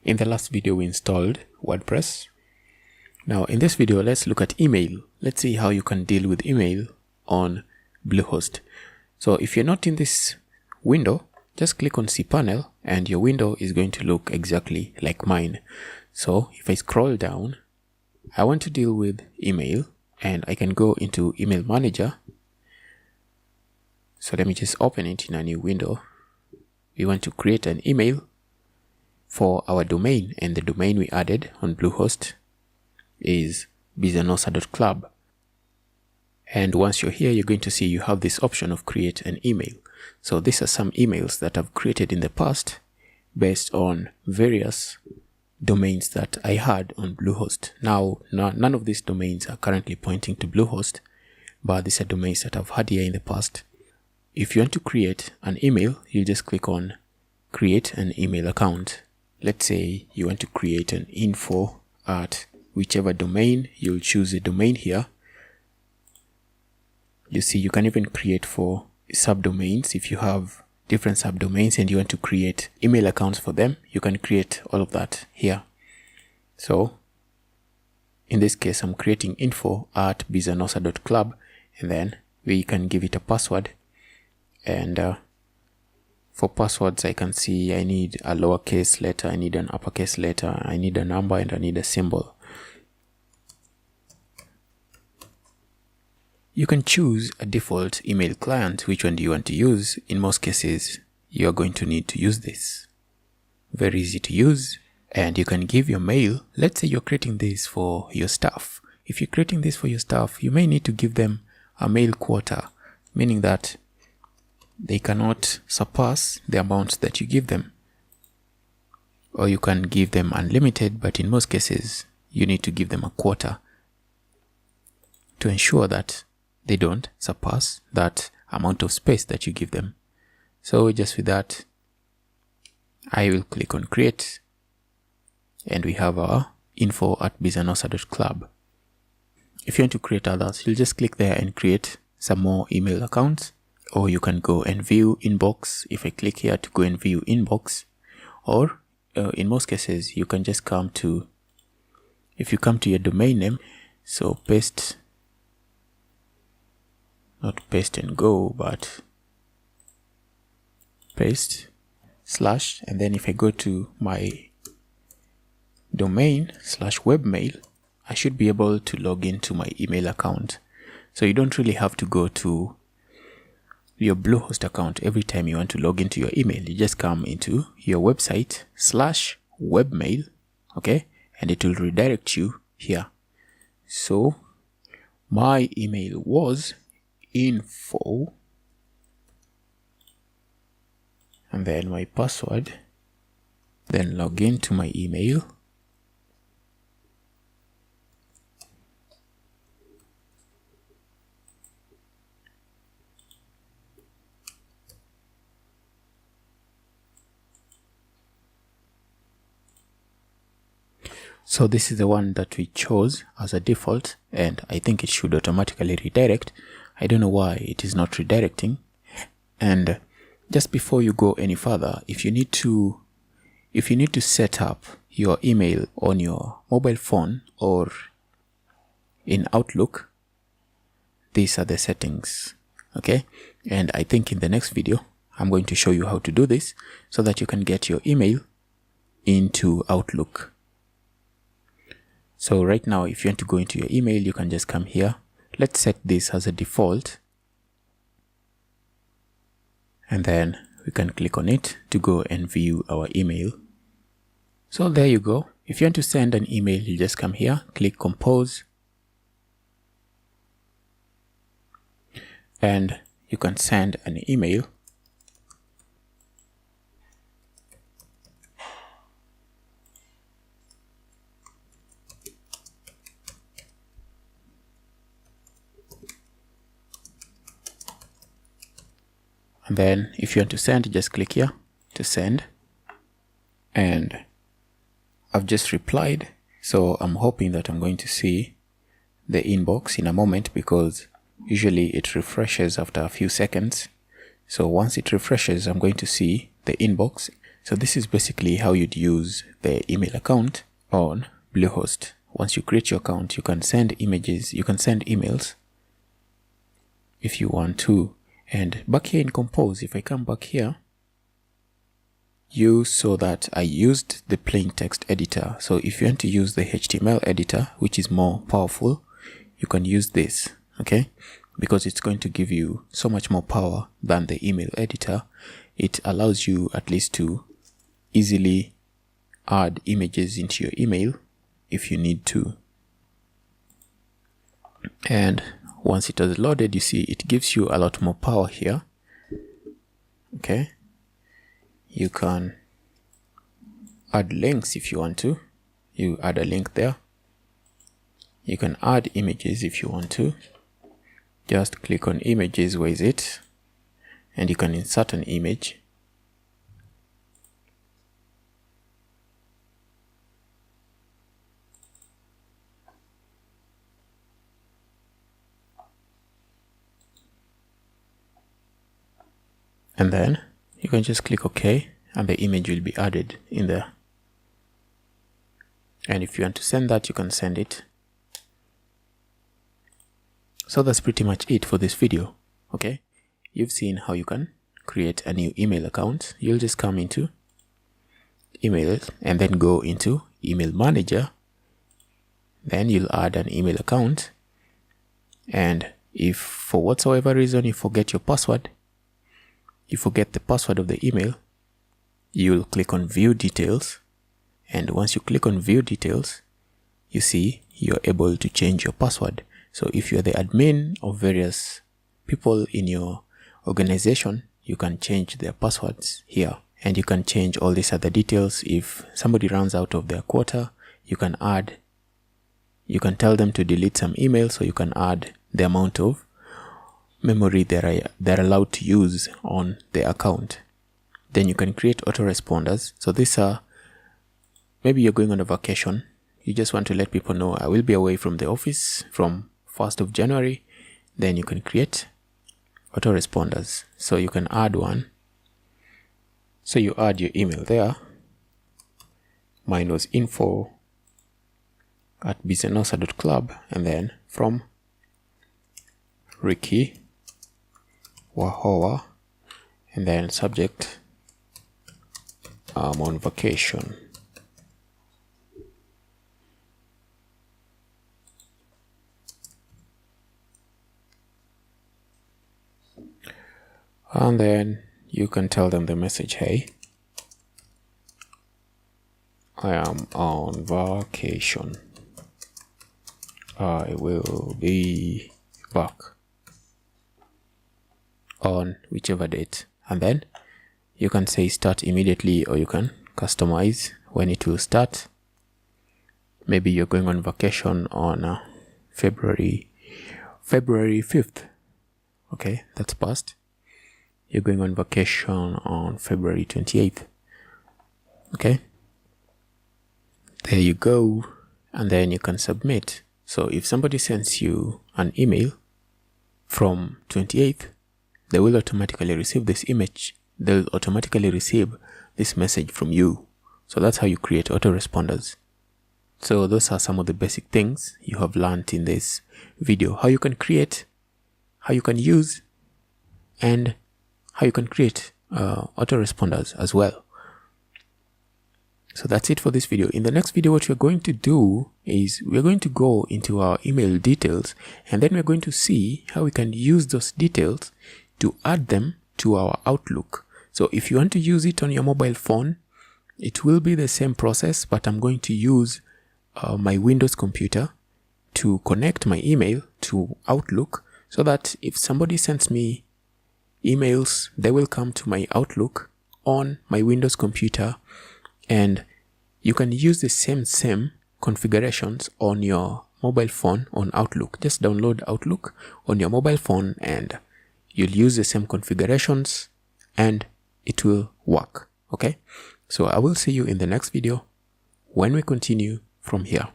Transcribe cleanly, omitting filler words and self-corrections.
In the last video, we installed WordPress. Now, in this video, let's look at email. Let's see how you can deal with email on Bluehost. So if you're not in this window, just click on cPanel and your window is going to look exactly like mine. So if I scroll down, I want to deal with email and I can go into Email Manager. So let me just open it in a new window. We want to create an email for our domain, and the domain we added on Bluehost is bizanosa.club. And once you're here, you're going to see you have this option of create an email. So these are some emails that I've created in the past based on various domains that I had on Bluehost. Now, none of these domains are currently pointing to Bluehost, but these are domains that I've had here in the past. If you want to create an email, you just click on create an email account. Let's say you want to create an info at whichever domain. You'll choose a domain here. You see, you can even create for subdomains. If you have different subdomains and you want to create email accounts for them, you can create all of that here. So in this case, I'm creating info at bizanosa.club, and then we can give it a password. And for passwords, I can see I need a lowercase letter, I need an uppercase letter, I need a number, and I need a symbol. You can choose a default email client. Which one do you want to use? In most cases, you are going to need to use this. Very easy to use, and you can give your mail. Let's say you're creating this for your staff. If you're creating this for your staff, you may need to give them a mail quota, meaning that they cannot surpass the amount that you give them. Or you can give them unlimited, but in most cases, you need to give them a quota to ensure that they don't surpass that amount of space that you give them. So just with that, I will click on create, and we have our info at bizanosa.club. If you want to create others, you'll just click there and create some more email accounts, or you can go and view inbox. If I click here to go and view inbox, or in most cases, you can just come to, if you come to your domain name, so paste, not paste and go, but paste slash, and then if I go to my domain /webmail, I should be able to log into my email account. So you don't really have to go to your Bluehost account every time you want to log into your email. You just come into your website /webmail, okay, and it will redirect you here. So my email was info, and then my password, then log in to my email. So this is the one that we chose as a default, and I think it should automatically redirect. I don't know why it is not redirecting. And just before you go any further, if you need to set up your email on your mobile phone or in Outlook, these are the settings, okay? And I think in the next video, I'm going to show you how to do this so that you can get your email into Outlook. So right now, if you want to go into your email, you can just come here. Let's set this as a default. And then we can click on it to go and view our email. So there you go. If you want to send an email, you just come here, click compose. And you can send an email. And then if you want to send, just click here to send. And I've just replied. So I'm hoping that I'm going to see the inbox in a moment, because usually it refreshes after a few seconds. So once it refreshes, I'm going to see the inbox. So this is basically how you'd use the email account on Bluehost. Once you create your account, you can send images, you can send emails if you want to. And back here in Compose, if I come back here, you saw that I used the plain text editor. So if you want to use the HTML editor, which is more powerful, you can use this, okay? Because it's going to give you so much more power than the email editor. It allows you at least to easily add images into your email if you need to. And once it has loaded, you see it gives you a lot more power here. Okay, you can add links if you want to. You add a link there. You can add images if you want to. Just click on images, where is it? And you can insert an image. And then you can just click OK, and the image will be added in there. And if you want to send that, you can send it. So that's pretty much it for this video. Okay, you've seen how you can create a new email account. You'll just come into email and then go into email manager. Then you'll add an email account. And if for whatsoever reason you forget your password, you forget the password of the email, you'll click on view details. And once you click on view details, you see you're able to change your password. So if you're the admin of various people in your organization, you can change their passwords here. And you can change all these other details. If somebody runs out of their quota, you can tell them to delete some emails, so you can add the amount of memory they're allowed to use on the account. Then you can create autoresponders. So these are, maybe you're going on a vacation. You just want to let people know, I will be away from the office from 1st of January. Then you can create autoresponders. So you can add one. So you add your email there. Mine was info@bizenosa.club, and then from Ricky Wahowa, and then subject, I'm on vacation. And then you can tell them the message, hey, I am on vacation. I will be back on whichever date. And then you can say start immediately, or you can customize when it will start. Maybe you're going on vacation on February 5th. Okay, that's past. You're going on vacation on February 28th. Okay, there you go. And then you can submit. So if somebody sends you an email from 28th, they will automatically receive this image. They'll automatically receive this message from you. So that's how you create autoresponders. So those are some of the basic things you have learned in this video. How you can create, how you can use, and how you can create autoresponders as well. So that's it for this video. In the next video, what we're going to do is we're going to go into our email details, and then we're going to see how we can use those details to add them to our Outlook. So if you want to use it on your mobile phone, it will be the same process, but I'm going to use my Windows computer to connect my email to Outlook, so that if somebody sends me emails, they will come to my Outlook on my Windows computer. And you can use the same configurations on your mobile phone on Outlook. Just download Outlook on your mobile phone and you'll use the same configurations and it will work. Okay, so I will see you in the next video when we continue from here.